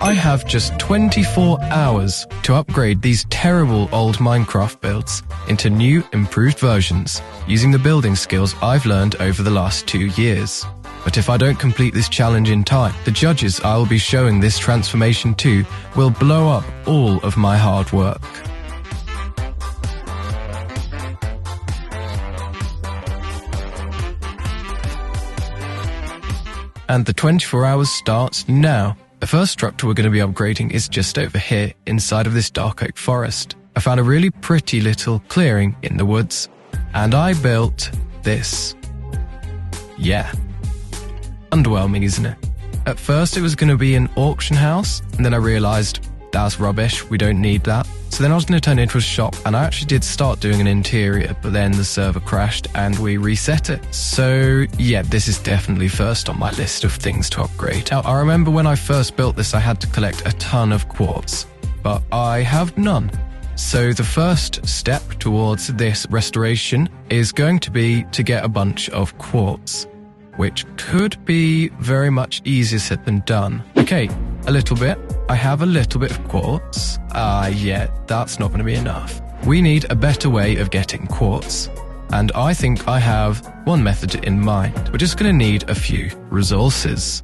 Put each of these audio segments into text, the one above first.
I have just 24 hours to upgrade these terrible old Minecraft builds into new, improved versions, using the building skills I've learned over the last 2 years. But if I don't complete this challenge in time, the judges I will be showing this transformation to will blow up all of my hard work. And the 24 hours starts now. The first structure we're going to be upgrading is just over here, inside of this dark oak forest. I found a really pretty little clearing in the woods, and I built this. Yeah. Underwhelming, isn't it? At first it was going to be an auction house, and then I realised that's rubbish, we don't need that. So then I was going to turn it into a shop, and I actually did start doing an interior, but then the server crashed and we reset it. So yeah, this is definitely first on my list of things to upgrade. Now, I remember when I first built this, I had to collect a ton of quartz, but I have none. So the first step towards this restoration is going to be to get a bunch of quartz, which could be very much easier said than done. Okay, a little bit. I have a little bit of quartz. Yeah, that's not going to be enough. We need a better way of getting quartz. And I think I have one method in mind. We're just going to need a few resources.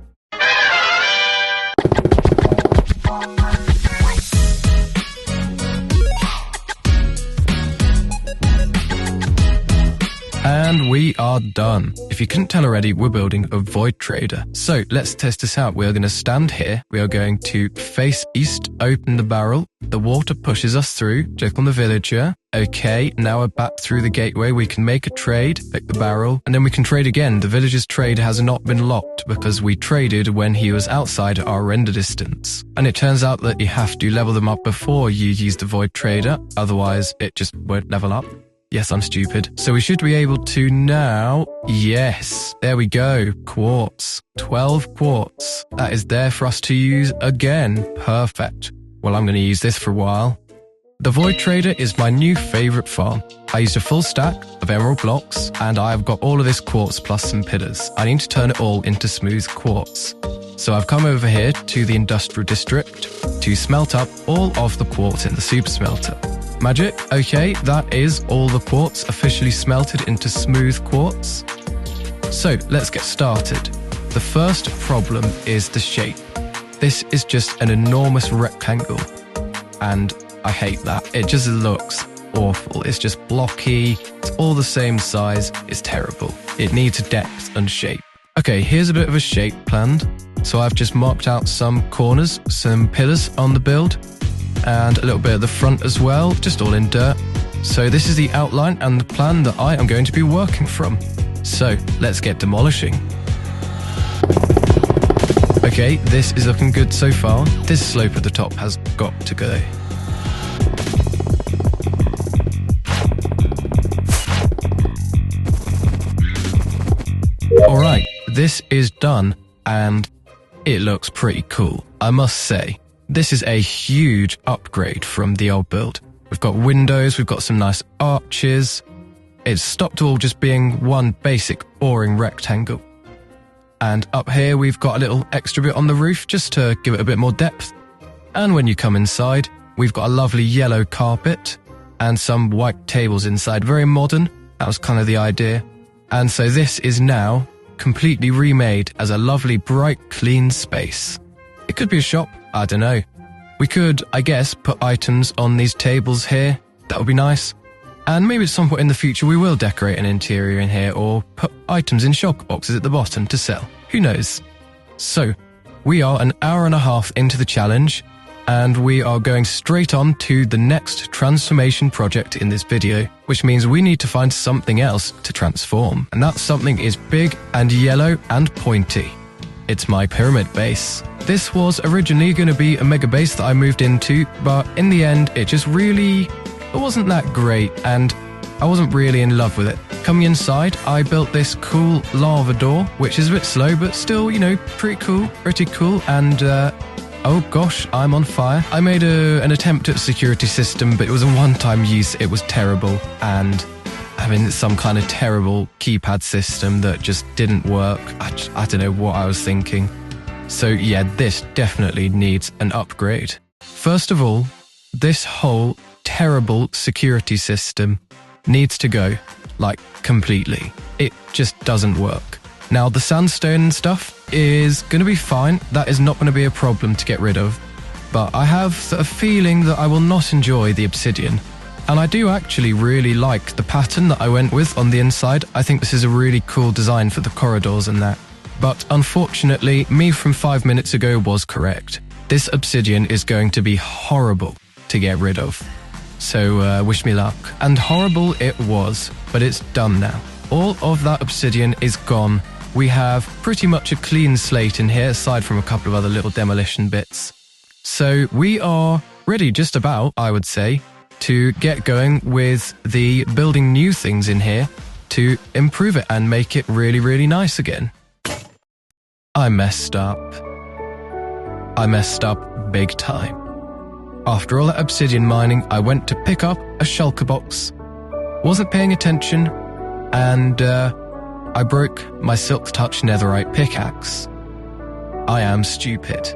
And we are done. If you couldn't tell already, we're building a void trader. So let's test this out. We are going to stand here. We are going to face east, open the barrel. The water pushes us through. Click on the villager. Okay, now we're back through the gateway. We can make a trade, pick the barrel, and then we can trade again. The villager's trade has not been locked because we traded when he was outside our render distance. And it turns out that you have to level them up before you use the void trader. Otherwise, it just won't level up. Yes, I'm stupid. So we should be able to now... Yes, there we go. Quartz. 12 quartz. That is there for us to use again. Perfect. Well, I'm going to use this for a while. The Void Trader is my new favourite farm. I used a full stack of emerald blocks, and I've got all of this quartz plus some pillars. I need to turn it all into smooth quartz. So I've come over here to the industrial district to smelt up all of the quartz in the super smelter. Magic. Okay, that is all the quartz officially smelted into smooth quartz. So let's get started. The first problem is the shape. This is just an enormous rectangle, and I hate that. It just looks awful. It's just blocky. It's all the same size. It's terrible. It needs depth and shape. Okay, here's a bit of a shape planned. So I've just marked out some corners, some pillars on the build, and a little bit at the front as well, just all in dirt. So this is the outline and the plan that I am going to be working from. So let's get demolishing. Okay, this is looking good so far. This slope at the top has got to go. Alright, this is done and it looks pretty cool, I must say. This is a huge upgrade from the old build. We've got windows, we've got some nice arches. It's stopped all just being one basic, boring rectangle. And up here we've got a little extra bit on the roof just to give it a bit more depth. And when you come inside, we've got a lovely yellow carpet and some white tables inside. Very modern, that was kind of the idea. And so this is now completely remade as a lovely, bright, clean space. It could be a shop, I don't know. We could, I guess, put items on these tables here. That would be nice. And maybe at some point in the future we will decorate an interior in here or put items in shulker boxes at the bottom to sell. Who knows? So, we are an hour and a half into the challenge, and we are going straight on to the next transformation project in this video, which means we need to find something else to transform. And that something is big and yellow and pointy. It's my pyramid base. This was originally going to be a mega base that I moved into, but in the end it wasn't that great and I wasn't really in love with it. Coming inside, I built this cool lava door, which is a bit slow, but still, you know, pretty cool. And oh gosh, I'm on fire. I made an attempt at a security system, but it was a one-time use. It was terrible. And I mean, it's some kind of terrible keypad system that just didn't work. I don't know what I was thinking. So yeah, this definitely needs an upgrade. First of all, this whole terrible security system needs to go, like, completely. It just doesn't work. Now, the sandstone and stuff is going to be fine. That is not going to be a problem to get rid of. But I have a feeling that I will not enjoy the obsidian. And I do actually really like the pattern that I went with on the inside. I think this is a really cool design for the corridors and that. But unfortunately, me from 5 minutes ago was correct. This obsidian is going to be horrible to get rid of. So wish me luck. And horrible it was, but it's done now. All of that obsidian is gone. We have pretty much a clean slate in here, aside from a couple of other little demolition bits. So we are ready just about, I would say, to get going with the building new things in here to improve it and make it really, really nice again. I messed up. I messed up big time. After all that obsidian mining, I went to pick up a shulker box, wasn't paying attention, and I broke my Silk Touch netherite pickaxe. I am stupid.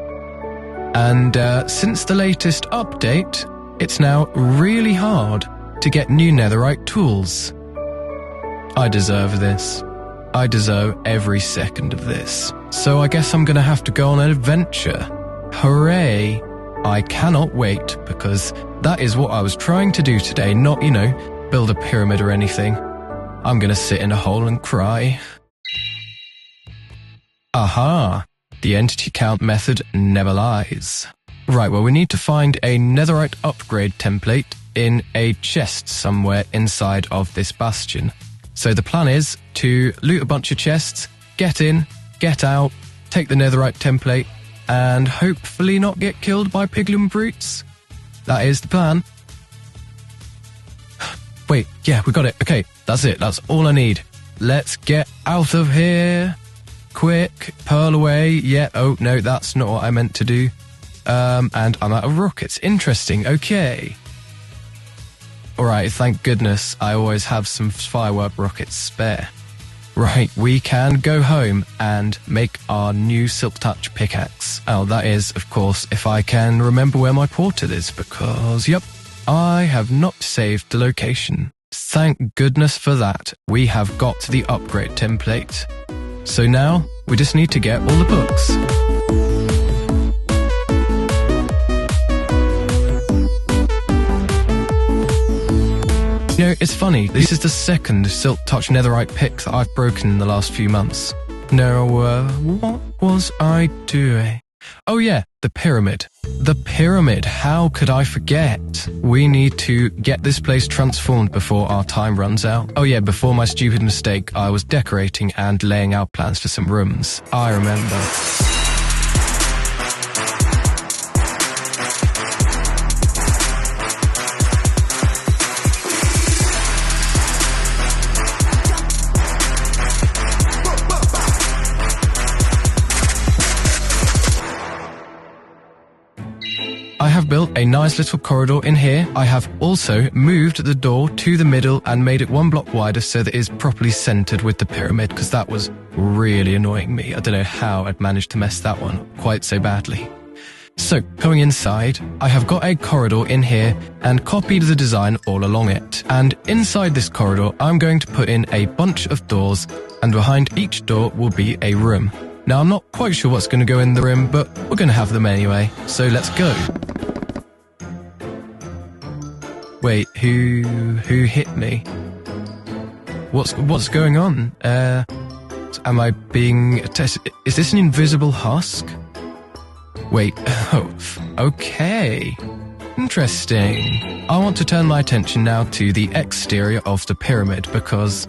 And since the latest update, it's now really hard to get new netherite tools. I deserve this. I deserve every second of this. So I guess I'm going to have to go on an adventure. Hooray! I cannot wait, because that is what I was trying to do today, not, build a pyramid or anything. I'm going to sit in a hole and cry. Aha! The entity count method never lies. Right, well, we need to find a netherite upgrade template in a chest somewhere inside of this bastion. So the plan is to loot a bunch of chests, get in, get out, take the netherite template, and hopefully not get killed by piglin brutes. That is the plan. Wait, yeah, we got it. Okay, that's it. That's all I need. Let's get out of here. Quick, pearl away. Yeah, oh, no, that's not what I meant to do. And I'm out of rockets. Interesting, okay. Alright, thank goodness I always have some firework rockets spare. Right, we can go home and make our new Silk Touch pickaxe. Oh, that is, of course, if I can remember where my portal is, because, yep, I have not saved the location. Thank goodness for that. We have got the upgrade template. So now, we just need to get all the books. It's funny, this is the second Silk Touch netherite pick that I've broken in the last few months. Now, what was I doing? Oh yeah, the pyramid. The pyramid, how could I forget? We need to get this place transformed before our time runs out. Oh yeah, before my stupid mistake, I was decorating and laying out plans for some rooms. I remember. I have built a nice little corridor in here. I have also moved the door to the middle and made it one block wider so that it is properly centered with the pyramid, because that was really annoying me. I don't know how I'd managed to mess that one quite so badly. So, going inside, I have got a corridor in here and copied the design all along it. And inside this corridor, I'm going to put in a bunch of doors, and behind each door will be a room. Now, I'm not quite sure what's going to go in the room, but we're going to have them anyway, so let's go. Wait, who hit me? What's going on? Am I being tested? Is this an invisible husk? Wait, oh, okay. Interesting. I want to turn my attention now to the exterior of the pyramid, because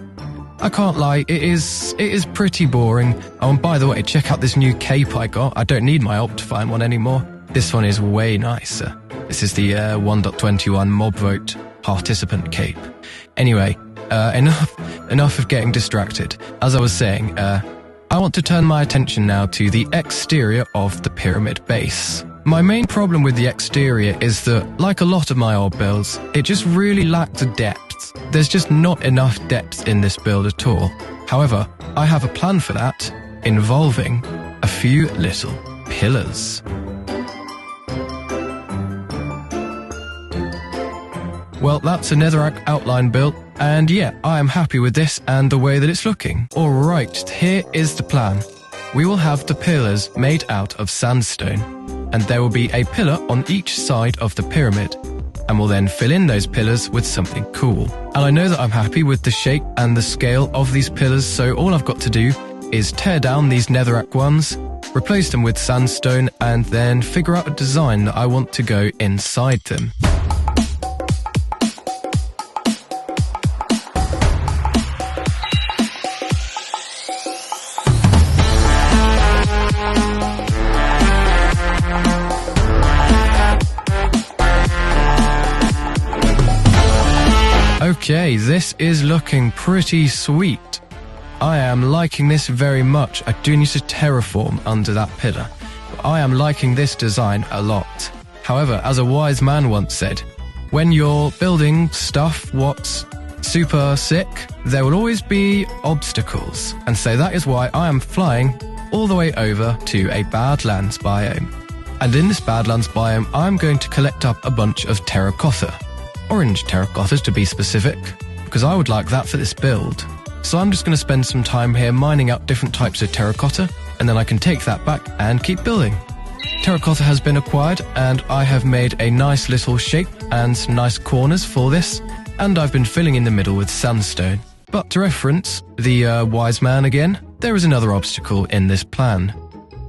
I can't lie, it is pretty boring. Oh, and by the way, check out this new cape I got. I don't need my Optifine one anymore. This one is way nicer. This is the 1.21 mob vote participant cape. Anyway, enough of getting distracted. As I was saying, I want to turn my attention now to the exterior of the pyramid base. My main problem with the exterior is that, like a lot of my old builds, it just really lacks depth. There's just not enough depth in this build at all. However, I have a plan for that, involving a few little pillars. Well, that's a netherrack outline built, and yeah, I am happy with this and the way that it's looking. Alright, here is the plan. We will have the pillars made out of sandstone, and there will be a pillar on each side of the pyramid, and we'll then fill in those pillars with something cool. And I know that I'm happy with the shape and the scale of these pillars, so all I've got to do is tear down these netherrack ones, replace them with sandstone, and then figure out a design that I want to go inside them. Okay, this is looking pretty sweet. I am liking this very much. I do need to terraform under that pillar, but I am liking this design a lot. However, as a wise man once said, when you're building stuff what's super sick, there will always be obstacles. And so that is why I am flying all the way over to a Badlands biome. And in this Badlands biome, I'm going to collect up a bunch of terracotta. Orange terracottas to be specific, because I would like that for this build. So I'm just going to spend some time here mining out different types of terracotta, and then I can take that back and keep building. Terracotta has been acquired, and I have made a nice little shape and some nice corners for this, and I've been filling in the middle with sandstone. But to reference the wise man again, there is another obstacle in this plan.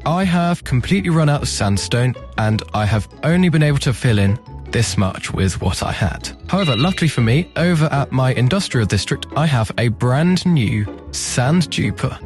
I have completely run out of sandstone, and I have only been able to fill in this much with what I had. However, luckily for me, over at my industrial district, I have a brand new sand duper.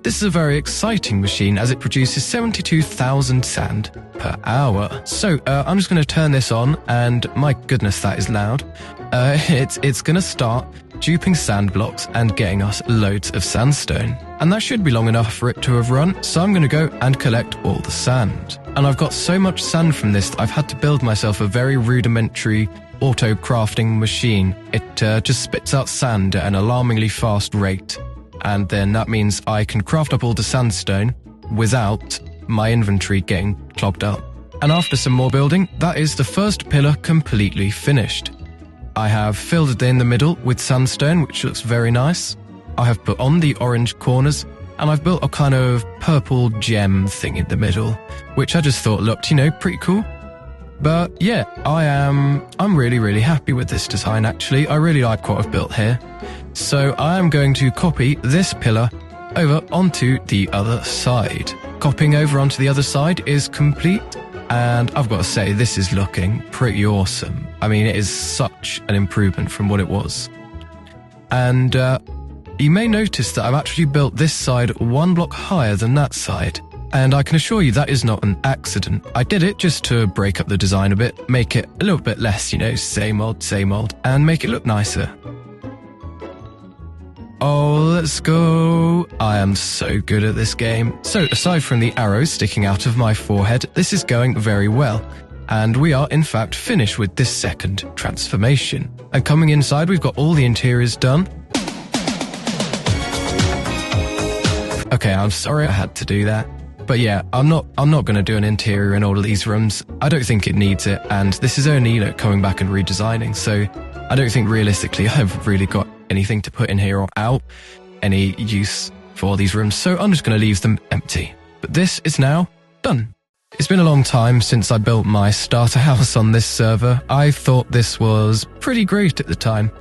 This is a very exciting machine as it produces 72,000 sand per hour. So I'm just going to turn this on, and my goodness, that is loud. It's going to start duping sand blocks and getting us loads of sandstone. And that should be long enough for it to have run, so I'm going to go and collect all the sand. And I've got so much sand from this that I've had to build myself a very rudimentary auto-crafting machine. It just spits out sand at an alarmingly fast rate. And then that means I can craft up all the sandstone without my inventory getting clogged up. And after some more building, that is the first pillar completely finished. I have filled it in the middle with sandstone, which looks very nice. I have put on the orange corners, and I've built a kind of purple gem thing in the middle, which I just thought looked, pretty cool. But yeah, I'm really, really happy with this design, actually. I really like what I've built here. So I am going to copy this pillar over onto the other side. Copying over onto the other side is complete, and I've got to say, this is looking pretty awesome. I mean, it is such an improvement from what it was. And you may notice that I've actually built this side one block higher than that side. And I can assure you that is not an accident. I did it just to break up the design a bit, make it a little bit less, same old, and make it look nicer. Oh, let's go. I am so good at this game. So aside from the arrows sticking out of my forehead, this is going very well. And we are in fact finished with this second transformation. And coming inside, we've got all the interiors done. Okay, I'm sorry I had to do that. But yeah, I'm not going to do an interior in all of these rooms. I don't think it needs it, and this is only coming back and redesigning, so I don't think realistically I've really got anything to put in here or out, any use for these rooms, so I'm just going to leave them empty. But this is now done. It's been a long time since I built my starter house on this server. I thought this was pretty great at the time.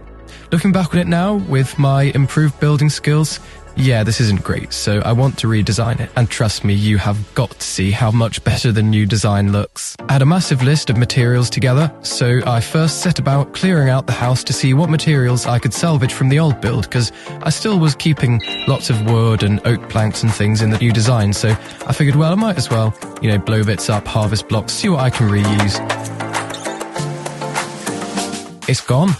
Looking back on it now, with my improved building skills, yeah, this isn't great, so I want to redesign it. And trust me, you have got to see how much better the new design looks. I had a massive list of materials together, so I first set about clearing out the house to see what materials I could salvage from the old build, because I still was keeping lots of wood and oak planks and things in the new design, so I figured, well, I might as well, blow bits up, harvest blocks, see what I can reuse. It's gone.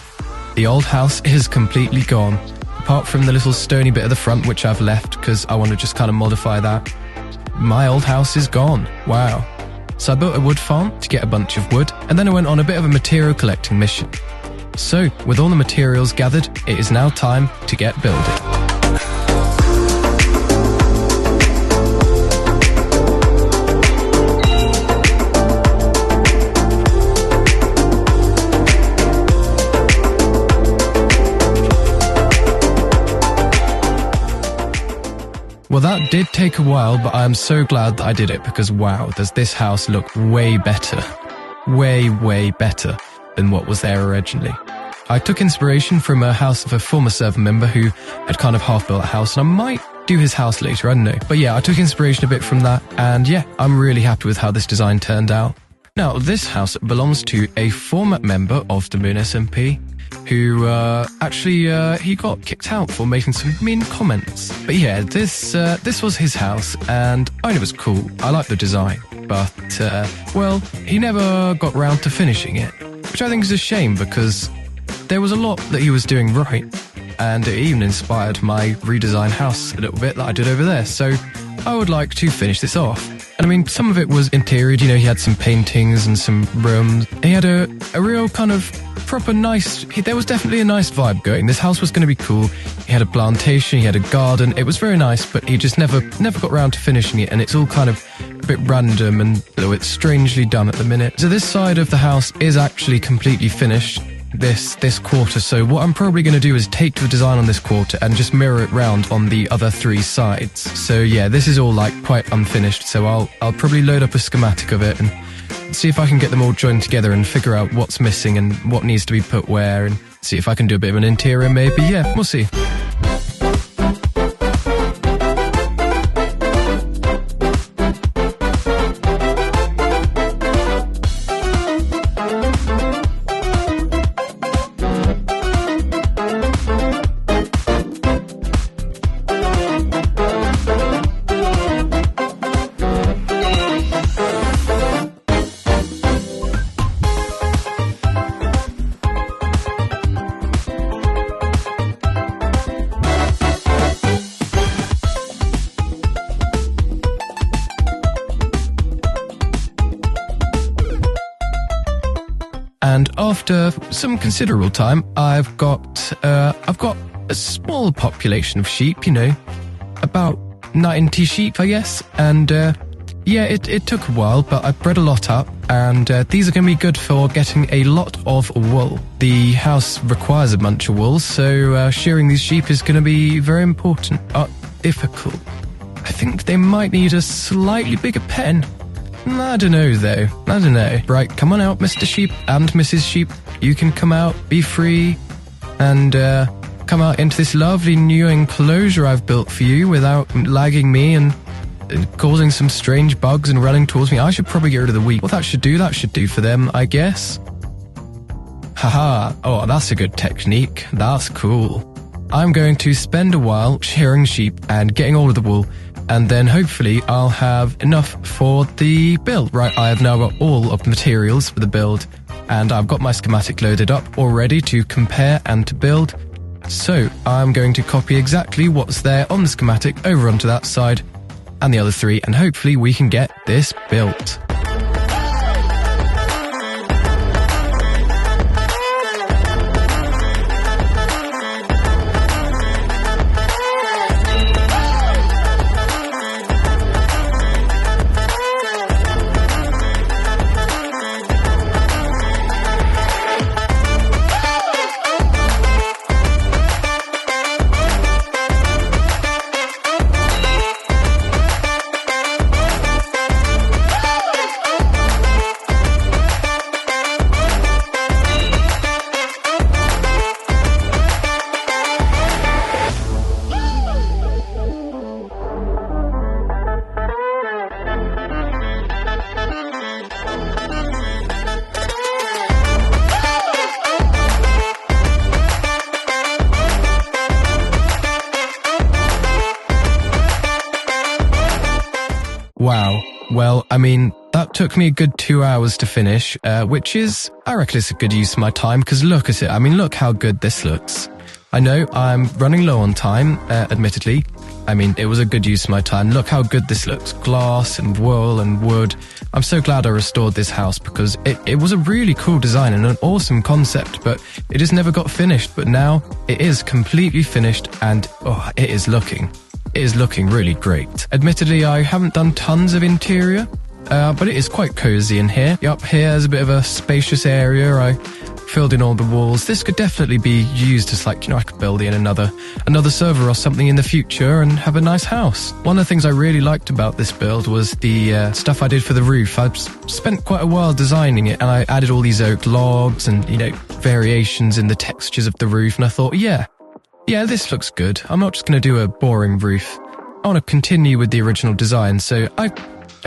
The old house is completely gone. Apart from the little stony bit at the front, which I've left because I want to just kind of modify that. My old house is gone. Wow. So I built a wood farm to get a bunch of wood, and then I went on a bit of a material collecting mission. So, with all the materials gathered, it is now time to get building. Well, that did take a while, but I'm so glad that I did it because wow, does this house look way better. Way better than what was there originally. I took inspiration from a house of a former server member who had kind of half-built a house, and I might do his house later, I don't know. But yeah, I took inspiration a bit from that, and yeah, I'm really happy with how this design turned out. Now, this house belongs to a former member of the Dream SMP, who he got kicked out for making some mean comments. But yeah, this was his house, and I thought it was cool. I like the design, but well, he never got round to finishing it, which I think is a shame because there was a lot that he was doing right, and it even inspired my redesigned house a little bit that I did over there. So I would like to finish this off. And I mean, some of it was interior, you know, he had some paintings and some rooms. He had a real kind of proper nice, there was definitely a nice vibe going. This house was going to be cool. He had a plantation, he had a garden. It was very nice, but he just never got around to finishing it. And it's all kind of a bit random and a little bit strangely done at the minute. So this side of the house is actually completely finished this quarter. So what I'm probably going to do is take the design on this quarter and just mirror it round on the other three sides. So yeah, this is all like quite unfinished. So I'll probably load up a schematic of it and see if I can get them all joined together and figure out what's missing and what needs to be put where, and see if I can do a bit of an interior maybe. Yeah, we'll see. And after some considerable time, I've got a small population of sheep, you know, about 90 sheep, I guess. And yeah, it took a while, but I bred a lot up, and these are going to be good for getting a lot of wool. The house requires a bunch of wool, so shearing these sheep is going to be very important. Difficult. I think they might need a slightly bigger pen. I don't know, though. I don't know. Right, come on out, Mr. Sheep and Mrs. Sheep. You can come out, be free, and come out into this lovely new enclosure I've built for you without lagging me and causing some strange bugs and running towards me. I should probably get rid of the wheat. Well, that should do for them, I guess. Haha. Oh, that's a good technique. That's cool. I'm going to spend a while shearing sheep and getting all of the wool, and then hopefully I'll have enough for the build. Right, I have now got all of the materials for the build, and I've got my schematic loaded up already to compare and to build. So I'm going to copy exactly what's there on the schematic over onto that side and the other three, and hopefully we can get this built. Wow. Well, I mean, that took me a good 2 hours to finish, which is, I reckon it's a good use of my time, because look at it. I mean, look how good this looks. I know I'm running low on time, admittedly. I mean, it was a good use of my time. Look how good this looks. Glass and wool and wood. I'm so glad I restored this house because it was a really cool design and an awesome concept, but it just never got finished. But now it is completely finished, and it is looking really great. Admittedly, I haven't done tons of interior, but it is quite cozy in here. Up here is a bit of a spacious area. I filled in all the walls. This could definitely be used as like, I could build in another server or something in the future and have a nice house. One of the things I really liked about this build was the stuff I did for the roof. I spent quite a while designing it, and I added all these oak logs and, variations in the textures of the roof, and I thought, yeah, this looks good. I'm not just going to do a boring roof. I want to continue with the original design, so I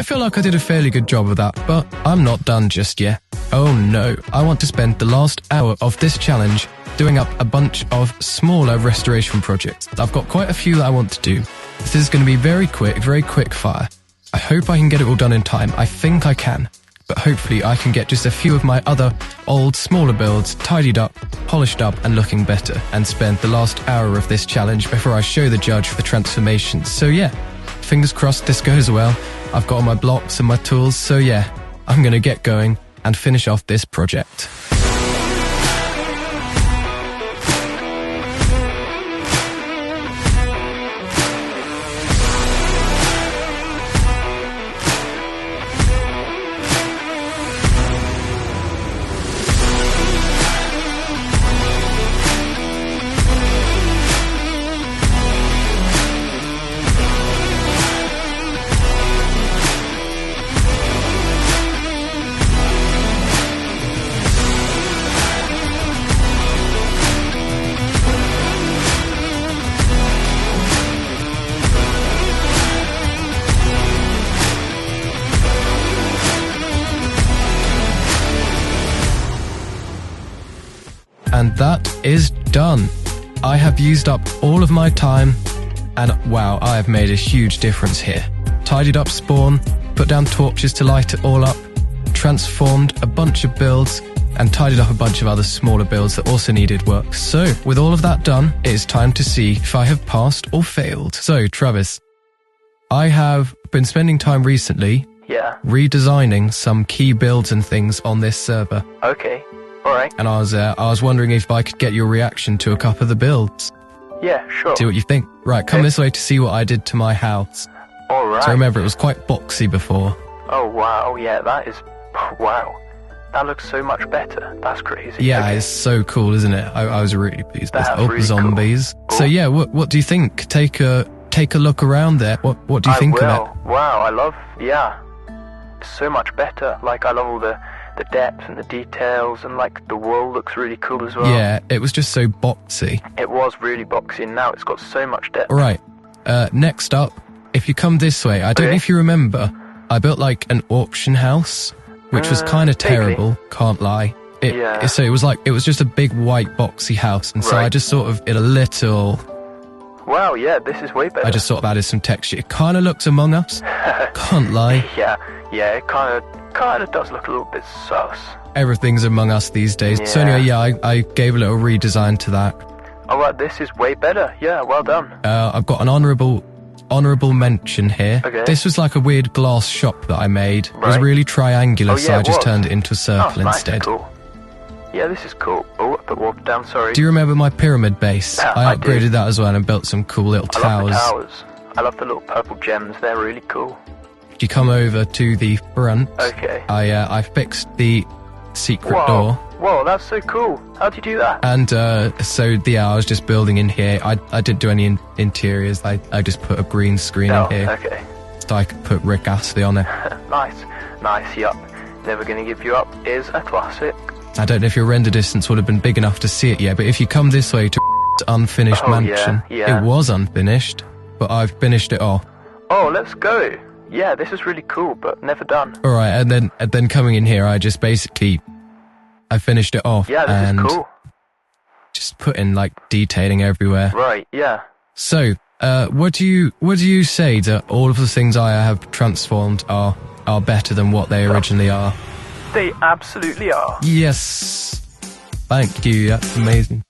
feel like I did a fairly good job of that, but I'm not done just yet. Oh no, I want to spend the last hour of this challenge doing up a bunch of smaller restoration projects. I've got quite a few that I want to do. This is going to be very quick fire. I hope I can get it all done in time. I think I can, but hopefully I can get just a few of my other old, smaller builds tidied up, polished up and looking better, and spend the last hour of this challenge before I show the judge the transformations. So yeah, fingers crossed this goes well. I've got all my blocks and my tools, so yeah, I'm going to get going and finish off this project. And that is done. I have used up all of my time, and wow, I have made a huge difference here. Tidied up spawn, put down torches to light it all up, transformed a bunch of builds, and tidied up a bunch of other smaller builds that also needed work. So, with all of that done, it is time to see if I have passed or failed. So, Travis, I have been spending time recently redesigning some key builds and things on this server. Okay. Alright. And I was wondering if I could get your reaction to a couple of the builds. Yeah, sure. See what you think. Right, come this way to see what I did to my house. Alright. So remember, it was quite boxy before. Oh, wow, yeah, that is... Wow. That looks so much better. That's crazy. Yeah, okay. It's so cool, isn't it? I was really pleased with That's really zombies. Cool. So yeah, what do you think? Take a look around there. What do you think of it? Wow, I love... Yeah. It's so much better. Like, I love all the depth and the details, and like the wall looks really cool as well. Yeah, it was just so boxy. It was really boxy, and now it's got so much depth. Right, next up, if you come this way, I don't know if you remember, I built like an auction house, which was kind of terrible, can't lie. So it was just a big white boxy house, and so I just sort of did a little... Wow, yeah, this is way better. I just sort of added some texture. It kind of looks Among Us, can't lie. Yeah, it kind of does look a little bit sus. Everything's Among Us these days. Yeah. So anyway, yeah, I gave a little redesign to that. Alright, this is way better. Yeah, well done. I've got an honourable mention here. Okay. This was like a weird glass shop that I made. It was really triangular, so I just turned it into a circle instead. Cool. Yeah, this is cool. Oh, I put water down, sorry. Do you remember my pyramid base? Yeah, I upgraded that as well and built some cool little towers. I love the towers. I love the little purple gems. They're really cool. You come over to the front. Okay. I fixed the secret door. Whoa, that's so cool. How'd you do that? And I was just building in here. I didn't do any interiors. I just put a green screen in here. Okay. So I could put Rick Astley on it. Nice, yup. Never Gonna Give You Up is a classic. I don't know if your render distance would have been big enough to see it yet, but if you come this way to unfinished mansion, yeah. It was unfinished, but I've finished it off. Oh, let's go. Yeah, this is really cool, but never done. Alright, and then coming in here, I just basically... I finished it off. Yeah, this is cool. Just put in, like, detailing everywhere. Right, yeah. So, what do you say that all of the things I have transformed are better than what they originally are? They absolutely are. Yes. Thank you, that's amazing.